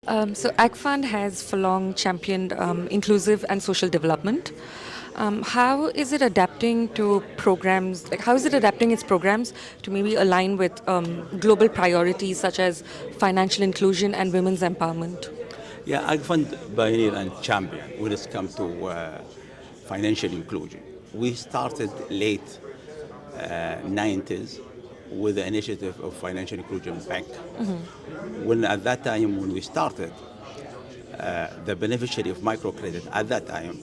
So AgFund has for long championed inclusive and social development. How is it adapting to programs? Like, how is it adapting its programs to maybe align with global priorities such as financial inclusion and women's empowerment? Yeah, I fund pioneer and champion when it comes to financial inclusion. We started late 90s with the initiative of Financial Inclusion Bank. When at that time, when we started, the beneficiary of microcredit at that time,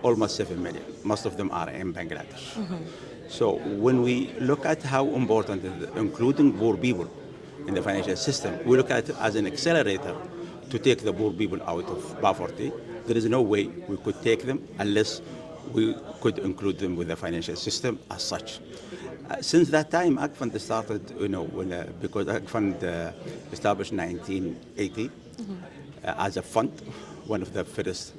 almost 7 million. Most of them are in Bangladesh. So when we look at how important is including poor people in the financial system, we look at it as an accelerator to take the poor people out of poverty. There is no way we could take them unless we could include them with the financial system as such. Since that time, AgFund started, because AgFund established 1980 as a fund, one of the first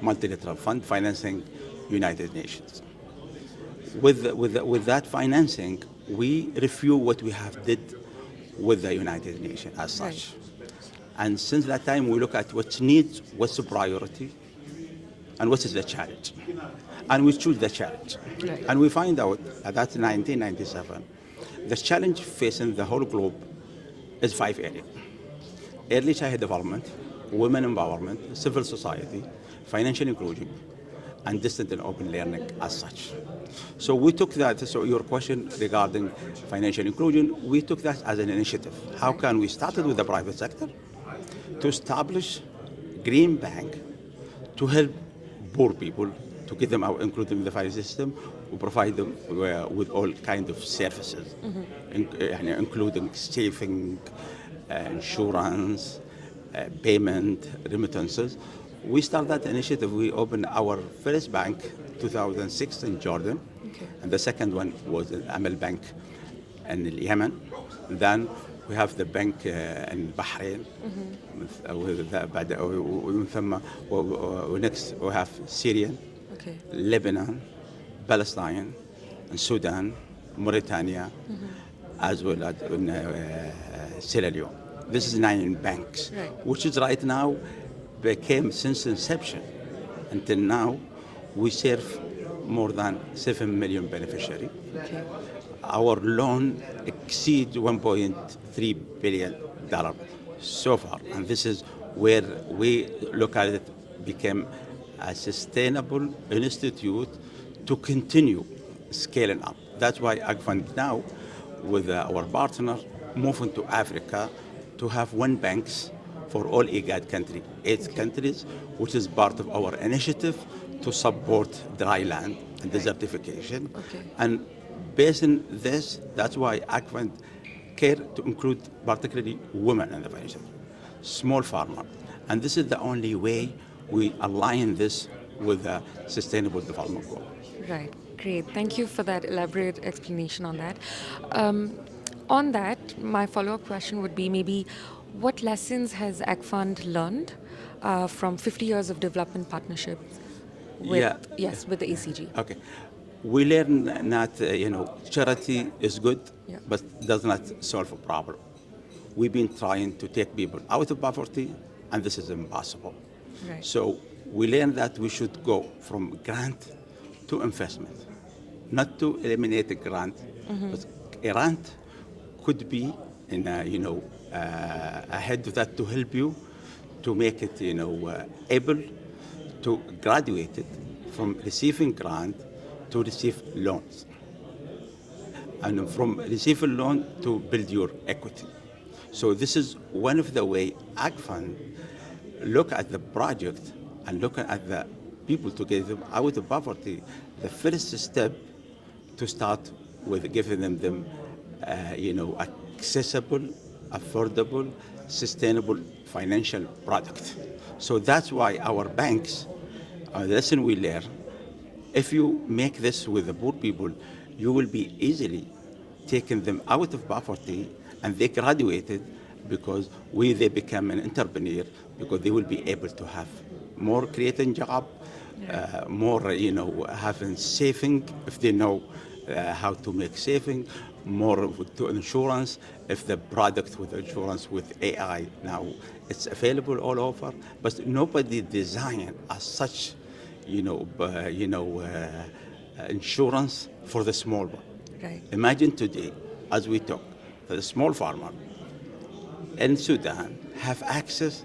multilateral fund financing United Nations. With that financing, we review what we have did with the United Nations as such. Right. And since that time, we look at what's needs, what's the priority, and what is the challenge. And we choose the challenge. Right. And we find out that 1997, the challenge facing the whole globe is 5 areas. Early childhood development, women empowerment, civil society, financial inclusion, and distant and open learning as such. So we took that, so your question regarding financial inclusion, we took that as an initiative. How can we start it with the private sector to establish green bank to help poor people, to get them out, include them in the financial system, we provide them with all kind of services, including saving, insurance, payment, remittances. We started that initiative. We opened our first bank 2006 in Jordan, and the second one was the Amal Bank in Yemen. Then we have the bank in Bahrain. Next we have Syria, Okay. Lebanon, Palestine, and Sudan, Mauritania, as well as in Sierra Leone. This is 9 banks, Right. which is right now became since inception until now, we serve more than 7 million beneficiaries. Okay. Our loan exceeds $1.3 billion so far, and this is where we look at it became a sustainable institute to continue scaling up. That's why AgFund now, with our partner, moving to Africa to have one banks for all IGAD country, 8 countries, which is part of our initiative to support dry land and desertification. Okay. And based on this, that's why AgFund care to include particularly women in the financial, small farmer. And this is the only way we align this with the sustainable development goal. Right. Great. Thank you for that elaborate explanation on that. On that, my follow-up question would be maybe what lessons has AgFund learned from 50 years of development partnership with, Yeah. yes, with the ACG? Okay. We learn that, charity is good, Yeah. but does not solve a problem. We've been trying to take people out of poverty, and this is impossible. Right. So we learned that we should go from grant to investment, not to eliminate a grant, but a grant could be in ahead of that to help you to make it able to graduate it from receiving grant to receive loans, and from receiving loan to build your equity. So this is one of the way AgFund look at the project and look at the people to get them out of poverty. The first step to start with giving them accessible, affordable, sustainable financial product. So that's why our banks, the lesson we learn, if you make this with the poor people, you will be easily taking them out of poverty and they graduated because they become an entrepreneur because they will be able to have more creating job, more having saving if they know how to make saving, more to insurance. If the product with insurance with AI now, it's available all over, but nobody designed as such, insurance for the small one. Right. Imagine today, as we talk, the small farmer in Sudan have access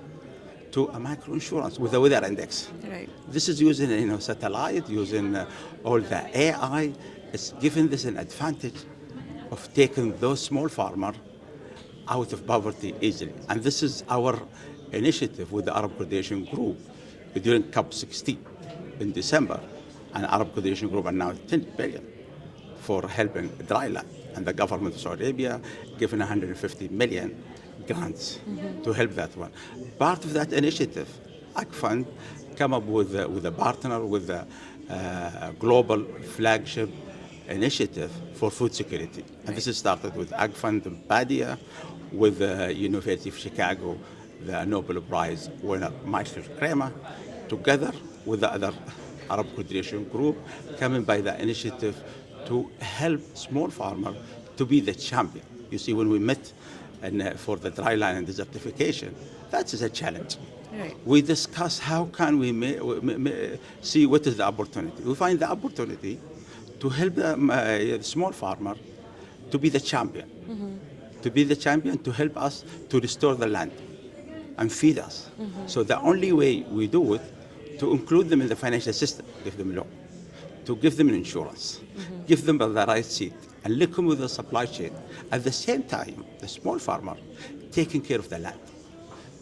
to a micro insurance with a weather index. Right. This is using satellite, using all the AI. It's giving this an advantage of taking those small farmers out of poverty easily. And this is our initiative with the Arab Coordination Group during COP16 in December. And Arab Coordination Group announced 10 billion for helping dryland. And the government of Saudi Arabia given 150 million grants to help that one. Part of that initiative, IFN come up with a partner with the global flagship initiative for food security. And this is started with IFN in Badia, with the University of Chicago, the Nobel Prize winner Michael Kramer, together with the other Arab Coordination Group, coming by the initiative to help small farmers to be the champion. You see, when we met for the dry line and desertification, that is a challenge. Right. We discuss how can we see what is the opportunity. We find the opportunity to help the small farmer to be the champion, to be the champion to help us to restore the land and feed us. So the only way we do it, to include them in the financial system, give them loan, to give them insurance, give them the right seed, and link them with the supply chain. At the same time, the small farmer taking care of the land.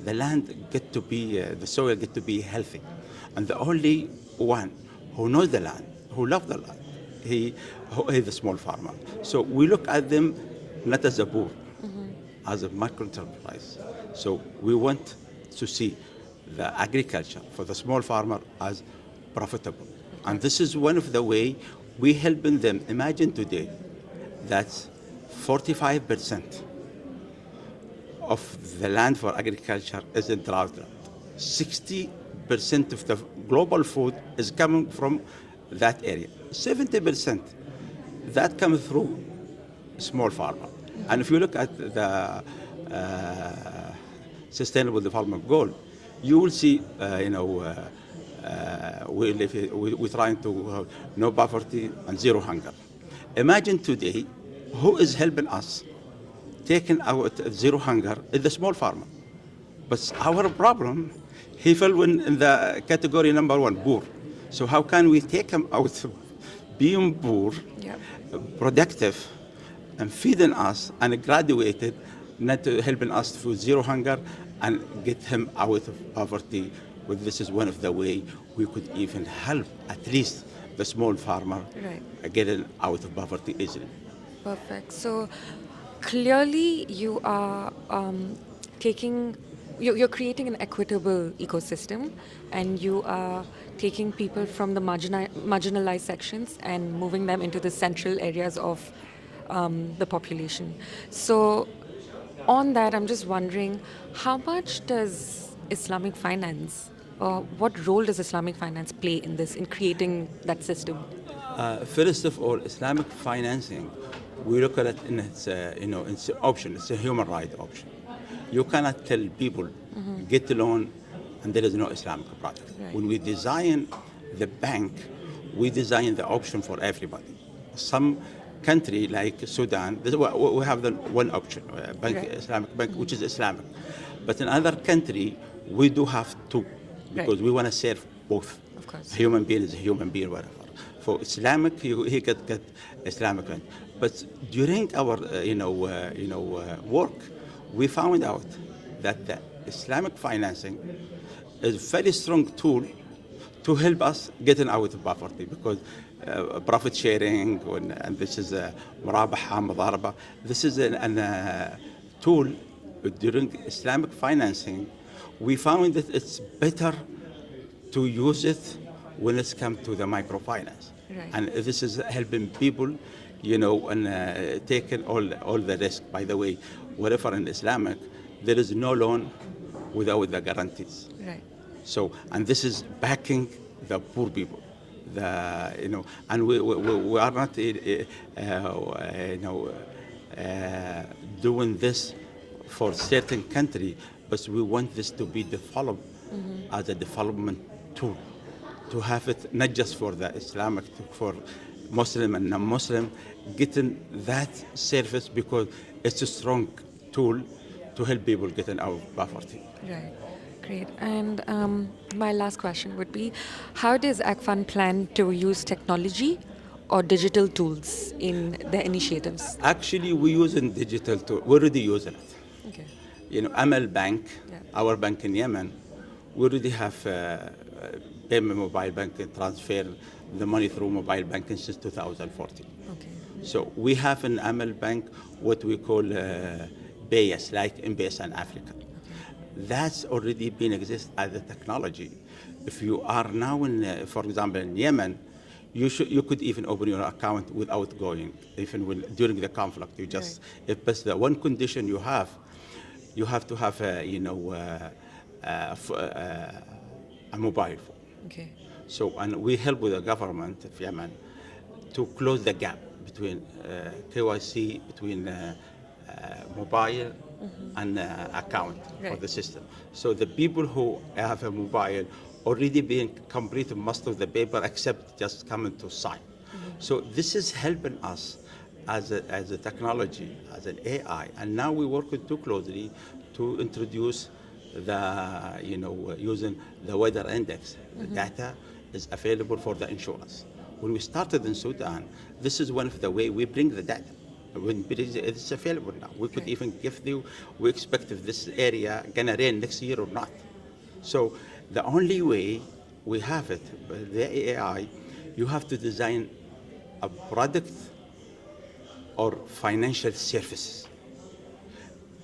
The land get to be, the soil get to be healthy. And the only one who knows the land, who loves the land, he is the small farmer. So we look at them not as a poor, as a micro enterprise. So we want to see the agriculture for the small farmer as profitable. And this is one of the way we helping them. Imagine today that 45% of the land for agriculture is in drought land. 60% of the global food is coming from that area. 70% that comes through small farmer. And if you look at the Sustainable Development Goal, you will see, we're trying to have no poverty and zero hunger. Imagine today, who is helping us taking out zero hunger is the small farmer. But our problem, he fell in the category number one, poor. So how can we take him out of being poor, productive, and feeding us, and graduated, not helping us to zero hunger, and get him out of poverty? Well, this is one of the way we could even help at least the small farmer getting out of poverty easily. Perfect. So clearly, you are you're creating an equitable ecosystem, and you are taking people from the marginalized sections and moving them into the central areas of the population. So on that, I'm just wondering, how much does Islamic finance, or what role does Islamic finance play in this, in creating that system? First of all, Islamic financing, we look at it in its, it's an option. It's a human right option. You cannot tell people get a loan and there is no Islamic product. Right. When we design the bank, we design the option for everybody. Some country like Sudan, we have the one option, bank, Islamic bank, which is Islamic. But in other country, we do have two, because we want to serve both. Of course. A human being is a human being, whatever. For Islamic, he get Islamic one. But during our, work, we found out that the Islamic financing is a very strong tool to help us getting out of poverty, because profit sharing, and this is murabaha, mudaraba. This is a tool during Islamic financing. We found that it's better to use it when it's come to the microfinance. Right. And this is helping people, and taking all the risk. By the way, whatever in Islamic, there is no loan without the guarantees. Right. So, and this is backing the poor people. And we are not, doing this for certain country, but we want this to be developed as a development tool, to have it not just for the Islamic, for Muslim and non-Muslim, getting that service because it's a strong tool to help people getting out of poverty. Right. Great. And my last question would be, how does ACFAN plan to use technology or digital tools in their initiatives? Actually, we using digital tool. We're already using it. Okay. Amal Bank, Yeah. our bank in Yemen, we already have payment mobile banking, transfer the money through mobile banking since 2014. Okay. So we have in Amal Bank what we call BAS, like MBS in Africa. That's already been exist as a technology. If you are now in, for example, in Yemen, you could even open your account without going, even during the conflict. You just, if that's the one condition you have to have a mobile phone. Okay. So, and we help with the government of Yemen to close the gap between KYC, between mobile and account for Right. the system. So the people who have a mobile already being completed most of the paper except just coming to sign. So this is helping us as a technology, as an AI, and now we work too closely to introduce the, using the weather index. The data is available for the insurance. When we started in Sudan, this is one of the way we bring the data. When it's available now, we could even give you, we expect if this area gonna rain next year or not. So the only way we have it, the AI, you have to design a product or financial services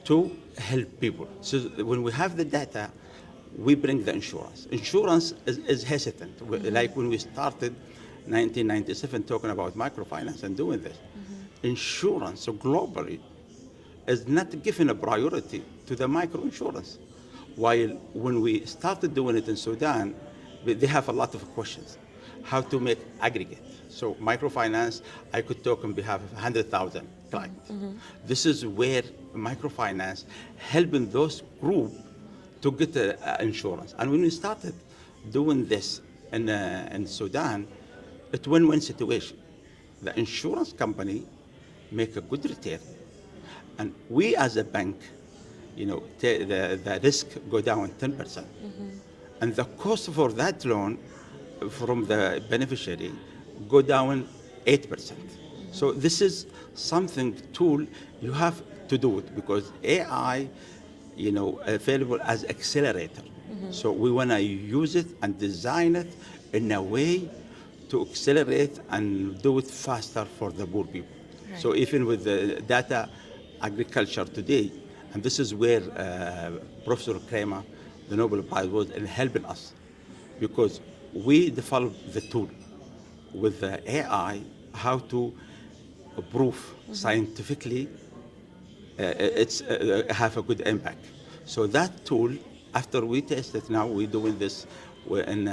to help people. So when we have the data, we bring the insurance. Insurance is hesitant. Like when we started 1997 talking about microfinance and doing this, insurance globally is not given a priority to the microinsurance. While when we started doing it in Sudan, they have a lot of questions. How to make aggregate. So microfinance, I could talk on behalf of 100,000 clients. This is where microfinance helping those groups to get insurance. And when we started doing this in Sudan, it's a win-win situation. The insurance company make a good return, and we as a bank, the risk go down 10%, and the cost for that loan from the beneficiary go down 8%. So this is something tool you have to do it because AI, available as accelerator. So we want to use it and design it in a way to accelerate and do it faster for the poor people. Right. So even with the data agriculture today, and this is where Professor Kramer, the Nobel Prize, was in helping us, because we developed the tool with the AI how to prove scientifically it's have a good impact. So that tool, after we test it now, we're doing this in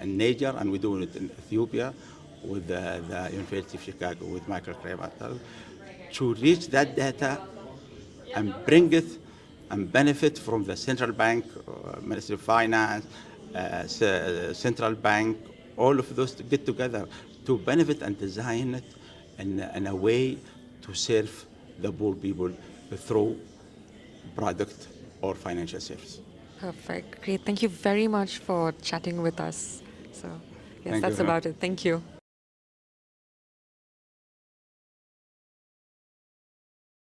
Niger and we're doing it in Ethiopia with the University of Chicago with Michael Kramer to reach that data and bring it and benefit from the central bank, Ministry of Finance, central bank, all of those to get together to benefit and design it in a way to serve the poor people through product or financial service. Perfect. Great. Thank you very much for chatting with us. So, yes, Thank that's you. about it. Thank you.